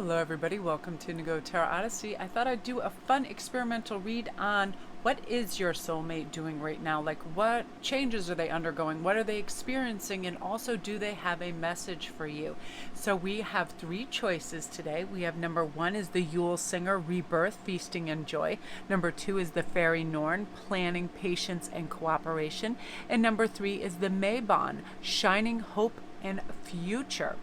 Hello everybody, welcome to Instantgo Tarot Odyssey. I thought I'd do a fun experimental read on what is your soulmate doing right now? Like what changes are they undergoing? What are they experiencing? And also, do they have a message for you? So we have three choices today. We have number one is the Yule Singer, Rebirth, Feasting and Joy. Number two is the Fairy Norn, Planning, Patience and Cooperation. And number three is the Maybon, Shining Hope and Future.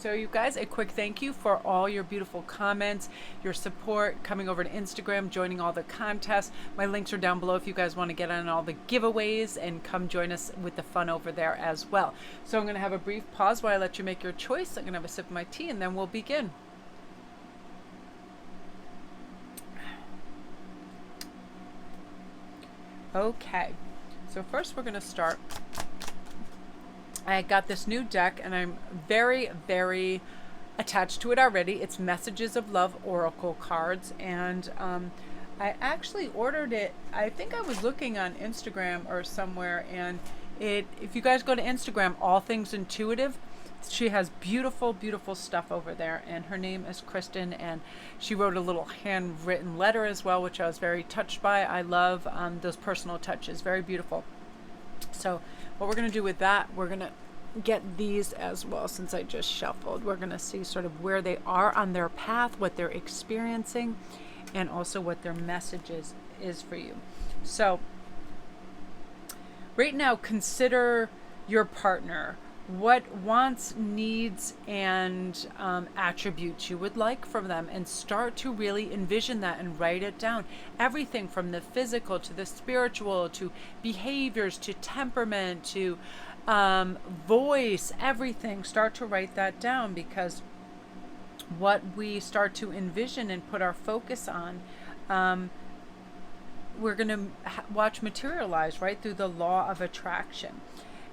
So you guys, a quick thank you for all your beautiful comments, your support, coming over to Instagram, joining all the contests. My links are down below if you guys want to get on all the giveaways and come join us with the fun over there as well. So I'm going to have a brief pause while I let you make your choice. I'm going to have a sip of my tea and then we'll begin. Okay, so first we're going to start. I got this new deck and I'm very, very attached to it already. It's Messages of Love Oracle cards, and I actually ordered it. I think I was looking on Instagram or somewhere, and if you guys go to Instagram, All Things Intuitive, she has beautiful, beautiful stuff over there, and her name is Kristen, and she wrote a little handwritten letter as well, which I was very touched by. I love those personal touches, very beautiful. So what we're going to do with that, we're going to get these as well. Since I just shuffled, we're going to see sort of where they are on their path, what they're experiencing, and also what their message is for you. So right now, consider your partner. What wants, needs, and attributes you would like from them, and start to really envision that and write it down. Everything from the physical to the spiritual to behaviors to temperament to voice, everything. Start to write that down, because what we start to envision and put our focus on, we're going to watch materialize right through the law of attraction.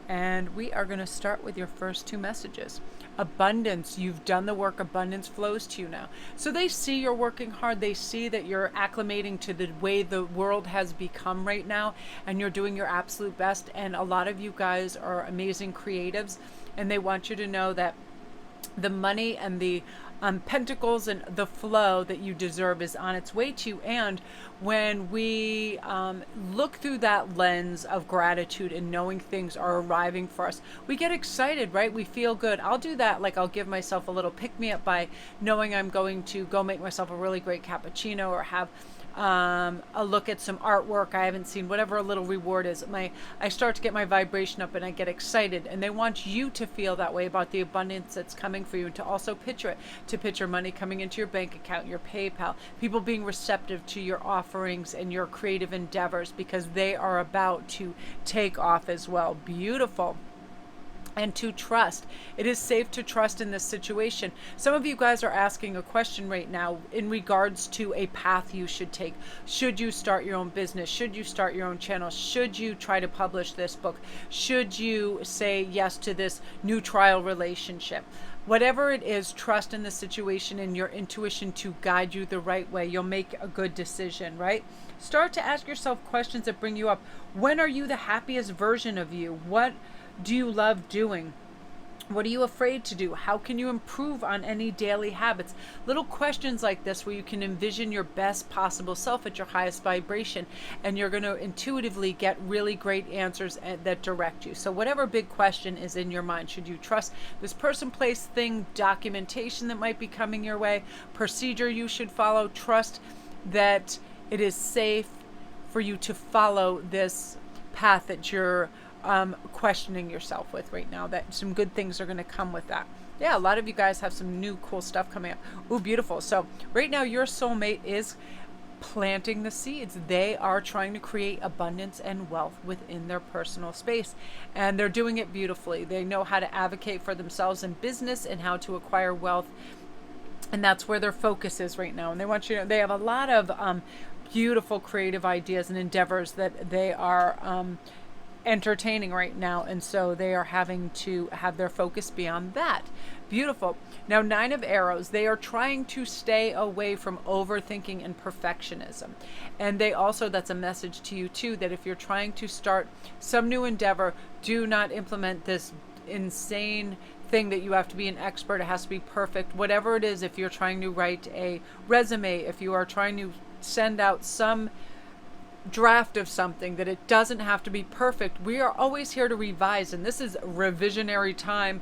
And we are going to start with your first two messages. Abundance. You've done the work. Abundance flows to you now. So they see you're working hard. They see that you're acclimating to the way the world has become right now, and you're doing your absolute best. And a lot of you guys are amazing creatives, and they want you to know that the money and the pentacles and the flow that you deserve is on its way to you. And when we look through that lens of gratitude and knowing things are arriving for us, we get excited, right? We feel good. I'll do that. Like, I'll give myself a little pick me up by knowing I'm going to go make myself a really great cappuccino, or have a look at some artwork I haven't seen, whatever a little reward is. I start to get my vibration up and I get excited, and they want you to feel that way about the abundance that's coming for you, and to also picture it, to picture money coming into your bank account, your PayPal, people being receptive to your offerings and your creative endeavors, because they are about to take off as well. Beautiful. And to trust. It is safe to trust in this situation. Some of you guys are asking a question right now in regards to a path you should take. Should you start your own business? Should you start your own channel? Should you try to publish this book? Should you say yes to this new trial relationship? Whatever it is, trust in the situation and your intuition to guide you the right way. You'll make a good decision, right? Start to ask yourself questions that bring you up. When are you the happiest version of you? What do you love doing? What are you afraid to do? How can you improve on any daily habits? Little questions like this, where you can envision your best possible self at your highest vibration, and you're going to intuitively get really great answers that direct you. So whatever big question is in your mind, should you trust this person, place, thing, documentation that might be coming your way, procedure you should follow, trust that it is safe for you to follow this path that you're questioning yourself with right now, that some good things are going to come with that. Yeah, a lot of you guys have some new cool stuff coming up. Ooh, beautiful. So right now your soulmate is planting the seeds. They are trying to create abundance and wealth within their personal space, and they're doing it beautifully. They know how to advocate for themselves in business and how to acquire wealth, and that's where their focus is right now. And they want you to, they have a lot of beautiful creative ideas and endeavors that they are entertaining right now, and so they are having to have their focus be on that. Beautiful. Now, 9 of Arrows, they are trying to stay away from overthinking and perfectionism, and they also, that's a message to you too, that if you're trying to start some new endeavor, do not implement this insane thing that you have to be an expert. It has to be perfect. Whatever it is, if you're trying to write a resume, if you are trying to send out some draft of something, that it doesn't have to be perfect. We are always here to revise, and this is revisionary time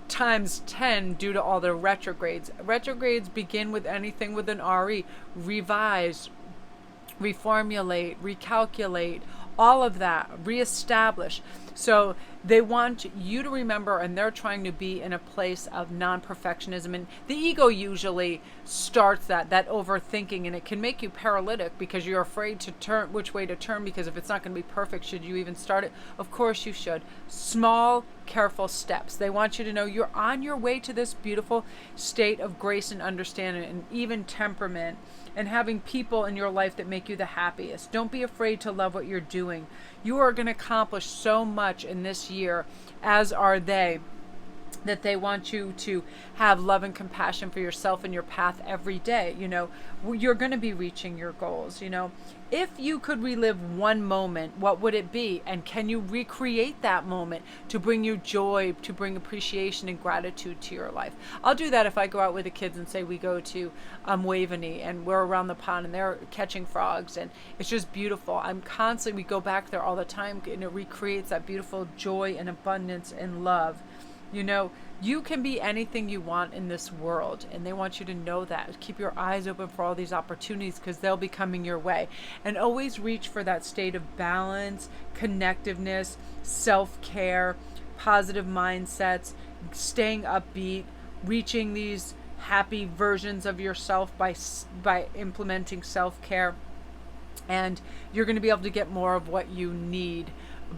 times 10 due to all the retrogrades. Retrogrades begin with anything with an RE. Revise, reformulate, recalculate, all of that, reestablish. So they want you to remember, and they're trying to be in a place of non-perfectionism. And the ego usually starts that overthinking, and it can make you paralytic because you're afraid to turn, which way to turn, because if it's not going to be perfect, should you even start it? Of course you should. Small, careful steps. They want you to know you're on your way to this beautiful state of grace and understanding and even temperament, and having people in your life that make you the happiest. Don't be afraid to love what you're doing. You are going to accomplish so much in this year, as are they, that they want you to have love and compassion for yourself and your path every day. You know, you're going to be reaching your goals. You know, if you could relive one moment, what would it be? And can you recreate that moment to bring you joy, to bring appreciation and gratitude to your life? I'll do that if I go out with the kids and say we go to Waveney and we're around the pond and they're catching frogs, and it's just beautiful. We go back there all the time, and it recreates that beautiful joy and abundance and love. You know, you can be anything you want in this world, and they want you to know that. Keep your eyes open for all these opportunities, because they'll be coming your way. And always reach for that state of balance, connectiveness, self-care, positive mindsets, staying upbeat, reaching these happy versions of yourself by implementing self-care. And you're going to be able to get more of what you need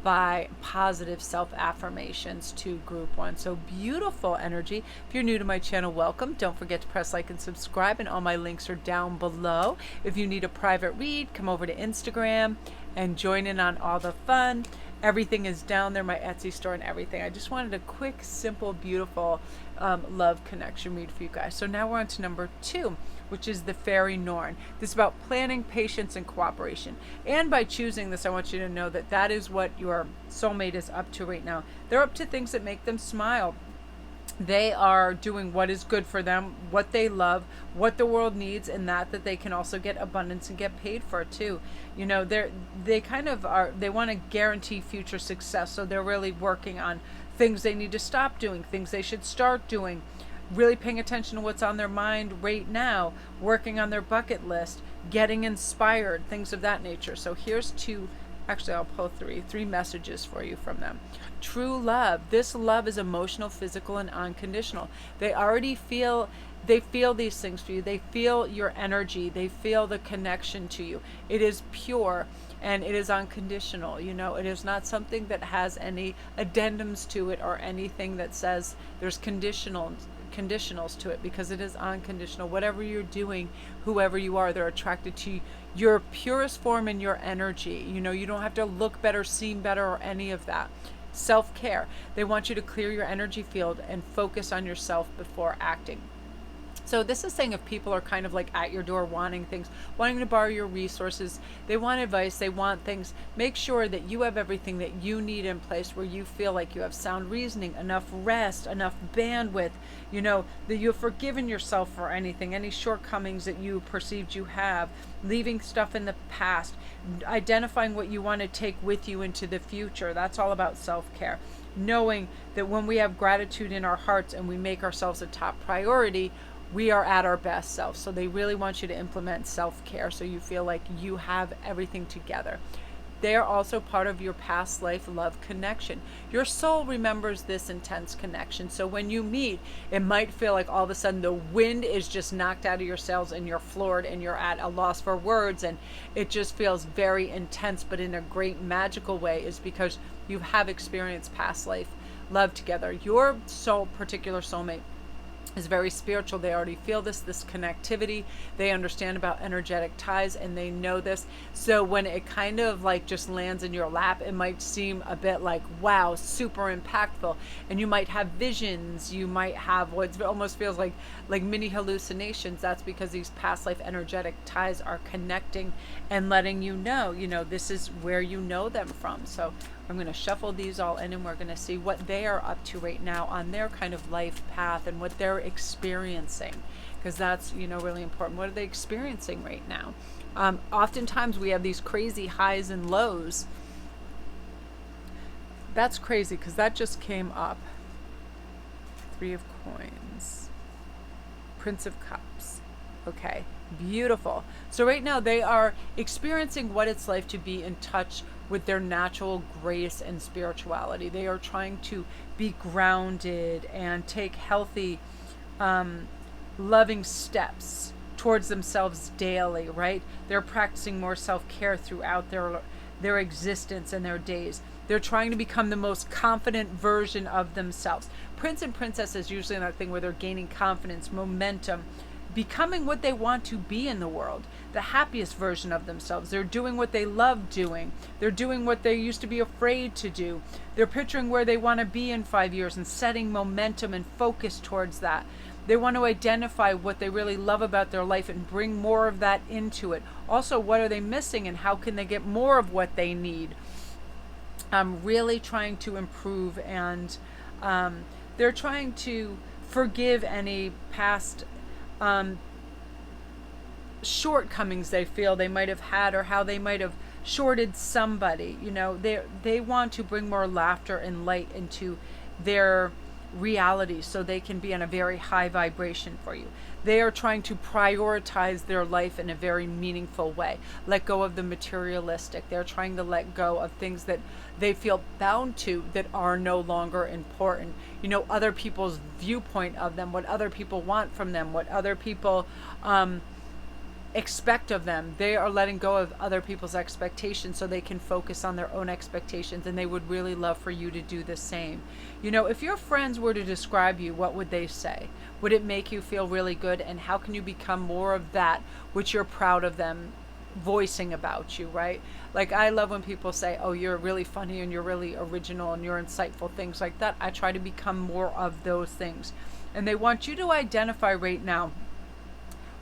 by positive self-affirmations to group one. So beautiful energy. If you're new to my channel, welcome. Don't forget to press like and subscribe, and all my links are down below. If you need a private read, come over to Instagram and join in on all the fun. Everything is down there, my Etsy store and everything. I just wanted a quick, simple, beautiful love connection read for you guys. So now we're on to number 2, which is the Fairy Norn. This is about planning, patience, and cooperation. And by choosing this, I want you to know that that is what your soulmate is up to right now. They're up to things that make them smile. They are doing what is good for them, what they love, what the world needs, and that they can also get abundance and get paid for it too. You know, they want to guarantee future success. So they're really working on things they need to stop doing, things they should start doing, really paying attention to what's on their mind right now, working on their bucket list, getting inspired, things of that nature. So here's I'll pull three messages for you from them. True love. This love is emotional, physical, and unconditional. They feel these things for you. They feel your energy. They feel the connection to you. It is pure and it is unconditional. You know, it is not something that has any addendums to it or anything that says there's conditionals to it, because it is unconditional. Whatever you're doing, whoever you are, they're attracted to your purest form and your energy. You know, you don't have to look better, seem better, or any of that. Self-care. They want you to clear your energy field and focus on yourself before acting. So this is saying if people are kind of like at your door wanting things, wanting to borrow your resources, they want advice, they want things, make sure that you have everything that you need in place, where you feel like you have sound reasoning, enough rest, enough bandwidth, you know, that you've forgiven yourself for anything, any shortcomings that you perceived you have, leaving stuff in the past, identifying what you want to take with you into the future. That's all about self-care. Knowing that when we have gratitude in our hearts and we make ourselves a top priority, we are at our best self. So they really want you to implement self-care so you feel like you have everything together. They are also part of your past life love connection. Your soul remembers this intense connection. So when you meet, it might feel like all of a sudden the wind is just knocked out of your sails and you're floored and you're at a loss for words, and it just feels very intense, but in a great magical way, is because you have experienced past life love together. Your particular soulmate is very spiritual. They already feel this connectivity. They understand about energetic ties, and they know this. So when it kind of like just lands in your lap, it might seem a bit like, wow, super impactful. And you might have visions. You might have what almost feels like mini hallucinations. That's because these past life energetic ties are connecting and letting you know, this is where you know them from. So I'm going to shuffle these all in, and we're going to see what they are up to right now on their kind of life path and what they're experiencing, because that's, really important. What are they experiencing right now? Oftentimes we have these crazy highs and lows. That's crazy because that just came up. 3 of Coins. Prince of Cups. Okay, beautiful. So right now they are experiencing what it's like to be in touch with their natural grace and spirituality. They are trying to be grounded and take healthy, loving steps towards themselves daily, right? They're practicing more self-care throughout their existence and their days. They're trying to become the most confident version of themselves. Prince and princess is usually that thing where they're gaining confidence, momentum, becoming what they want to be in the world, the happiest version of themselves. They're doing what they love doing. They're doing what they used to be afraid to do. They're picturing where they want to be in 5 years and setting momentum and focus towards that. They want to identify what they really love about their life and bring more of that into it. Also, what are they missing and how can they get more of what they need? Really trying to improve, and they're trying to forgive any past shortcomings they feel they might have had, or how they might have shorted somebody. They want to bring more laughter and light into their reality so they can be on a very high vibration for you. They are trying to prioritize their life in a very meaningful way. Let go of the materialistic. They're trying to let go of things that they feel bound to that are no longer important. Other people's viewpoint of them, what other people want from them, what other people expect of them. They are letting go of other people's expectations so they can focus on their own expectations, and they would really love for you to do the same. If your friends were to describe you, what would they say? Would it make you feel really good? And how can you become more of that which you're proud of them voicing about you, right? Like, I love when people say, oh, you're really funny and you're really original and you're insightful, things like that. I try to become more of those things. And they want you to identify right now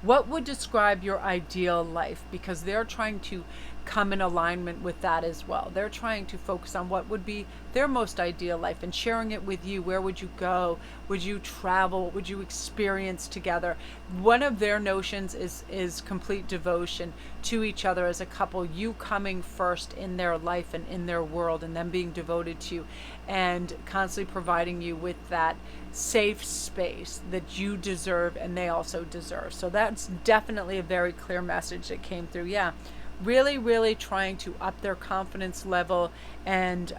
what would describe your ideal life, because they're trying to come in alignment with that as well. They're trying to focus on what would be their most ideal life and sharing it with you. Where would you go? Would you travel? What would you experience together? One of their notions is complete devotion to each other as a couple, you coming first in their life and in their world, and them being devoted to you and constantly providing you with that safe space that you deserve and they also deserve. So that's definitely a very clear message that came through. Yeah. Really, really trying to up their confidence level and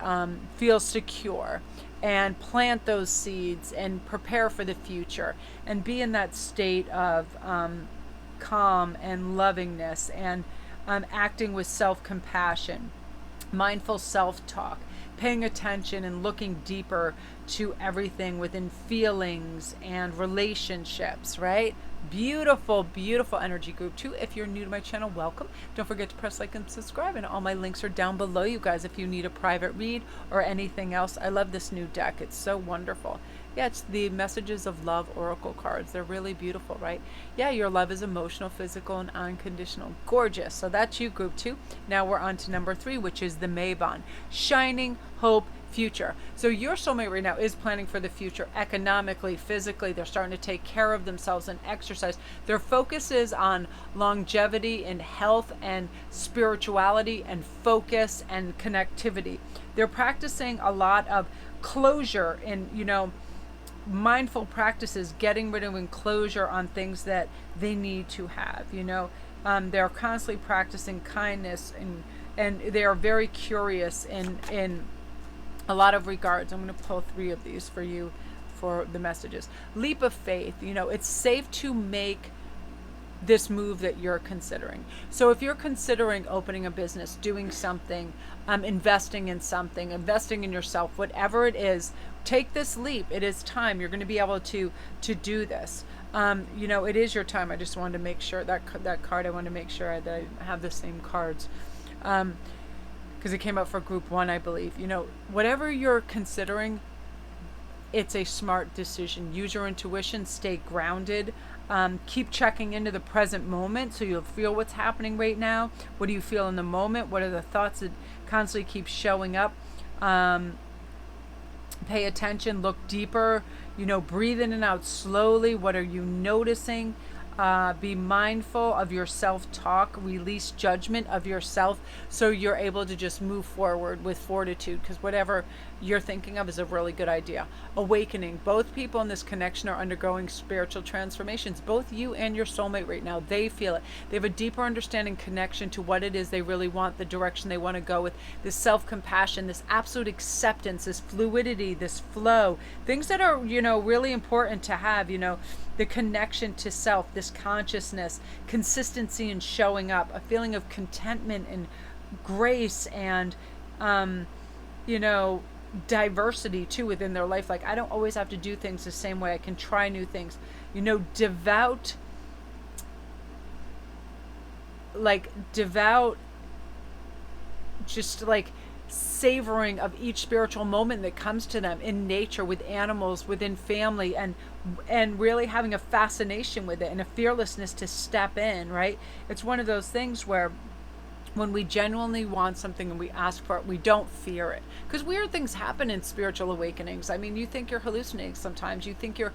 feel secure and plant those seeds and prepare for the future and be in that state of calm and lovingness and acting with self-compassion, mindful self-talk, paying attention and looking deeper to everything within feelings and relationships, right? Beautiful, beautiful energy, group 2. If you're new to my channel, welcome. Don't forget to press like and subscribe, and all my links are down below, you guys, if you need a private read or anything else. I love this new deck. It's so wonderful. Yeah, it's the Messages of Love Oracle cards. They're really beautiful, right? Yeah, your love is emotional, physical, and unconditional. Gorgeous. So that's you, group 2. Now we're on to number 3, which is the Maybon. Shining Hope Future. So your soulmate right now is planning for the future economically, physically. They're starting to take care of themselves and exercise. Their focus is on longevity and health and spirituality and focus and connectivity. They're practicing a lot of closure and, mindful practices, getting rid of enclosure on things that they need to have. They're constantly practicing kindness, and they are very curious in a lot of regards. I'm going to pull 3 of these for you for the messages. Leap of faith. It's safe to make this move that you're considering. So if you're considering opening a business, doing something, investing in something, investing in yourself, whatever it is, take this leap. It is time. You're going to be able to do this. It is your time. I just wanted to make sure that card, I wanted to make sure that I have the same cards. Because it came up for group 1, I believe. Whatever you're considering, it's a smart decision. Use your intuition, stay grounded, keep checking into the present moment so you'll feel what's happening right now. What do you feel in the moment? What are the thoughts that constantly keep showing up? Pay attention, look deeper, breathe in and out slowly. What are you noticing? Be mindful of your self-talk, release judgment of yourself so you're able to just move forward with fortitude, because whatever you're thinking of is a really good idea. Awakening. Both people in this connection are undergoing spiritual transformations. Both you and your soulmate right now, they feel it. They have a deeper understanding, connection to what it is they really want, the direction they want to go with, this self-compassion, this absolute acceptance, this fluidity, this flow, things that are, really important to have, the connection to self, this consciousness, consistency in showing up, a feeling of contentment and grace and, diversity too within their life. Like, I don't always have to do things the same way. I can try new things. Devout, just like savoring of each spiritual moment that comes to them in nature, with animals, within family, and really having a fascination with it and a fearlessness to step in, right? It's one of those things where when we genuinely want something and we ask for it, we don't fear it. Because weird things happen in spiritual awakenings. I mean, you think you're hallucinating sometimes. You think you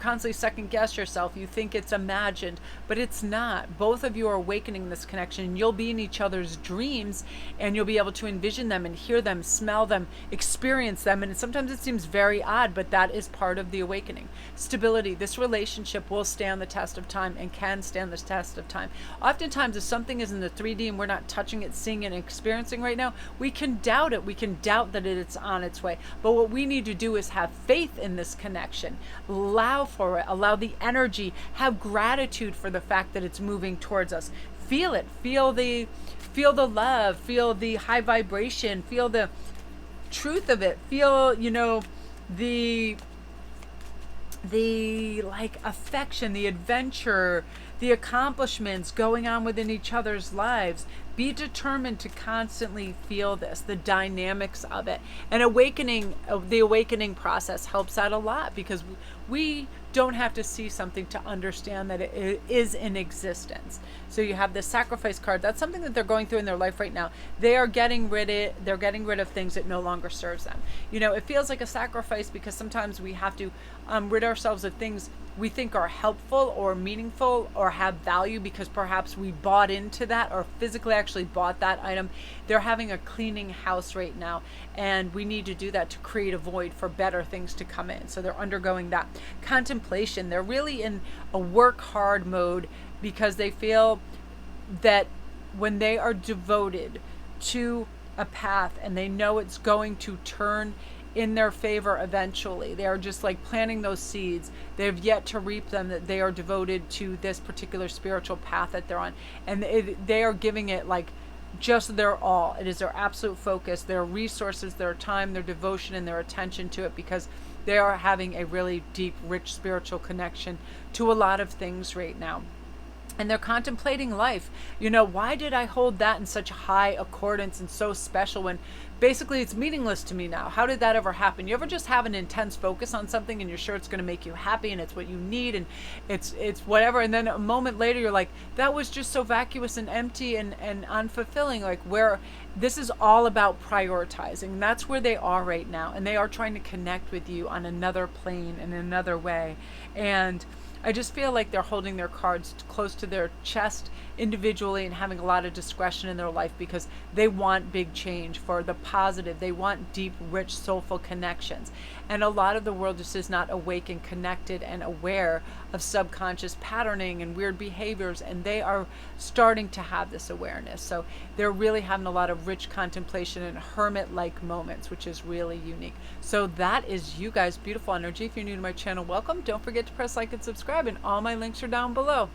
constantly second guess yourself. You think it's imagined, but it's not. Both of you are awakening this connection. You'll be in each other's dreams, and you'll be able to envision them and hear them, smell them, experience them. And sometimes it seems very odd, but that is part of the awakening. Stability. This relationship will stand the test of time and can stand the test of time. Oftentimes, if something is in the 3D and we're not touching it, seeing it, and experiencing right now, we can doubt it. We can doubt that it's on its way. But what we need to do is have faith in this connection. Allow for it. Allow the energy. Have gratitude for the fact that it's moving towards us. Feel it. Feel the love. Feel the high vibration. Feel the truth of it. Feel, the affection, the adventure, the accomplishments going on within each other's lives. Be determined to constantly feel this, the dynamics of it. And the awakening process helps out a lot, because we don't have to see something to understand that it is in existence. So you have this sacrifice card. That's something that they're going through in their life right now. They're getting rid of things that no longer serves them. It feels like a sacrifice because sometimes we have to rid ourselves of things we think are helpful or meaningful or have value, because perhaps we bought into that or physically actually bought that item. They're having a cleaning house right now, and we need to do that to create a void for better things to come in. So they're undergoing that. Contemplation. They're really in a work hard mode, because they feel that when they are devoted to a path and they know it's going to turn in their favor eventually, they are just like planting those seeds. They have yet to reap them, that they are devoted to this particular spiritual path that they're on, and they are giving it like just their all. It is their absolute focus, their resources, their time, their devotion, and their attention to it, because they are having a really deep, rich spiritual connection to a lot of things right now. And they're contemplating life. Why did I hold that in such high accordance and so special when basically it's meaningless to me now? How did that ever happen? You ever just have an intense focus on something and you're sure it's going to make you happy and it's what you need and it's whatever, and then a moment later you're like, that was just so vacuous and empty and unfulfilling. Like, where this is all about prioritizing. That's where they are right now, and they are trying to connect with you on another plane in another way. And I just feel like they're holding their cards close to their chest individually and having a lot of discretion in their life, because they want big change for the positive. They want deep, rich, soulful connections. And a lot of the world just is not awake and connected and aware of subconscious patterning and weird behaviors, and they are starting to have this awareness. So they're really having a lot of rich contemplation and hermit-like moments, which is really unique. So that is you guys, beautiful energy. If you're new to my channel, welcome. Don't forget to press like and subscribe, and all my links are down below.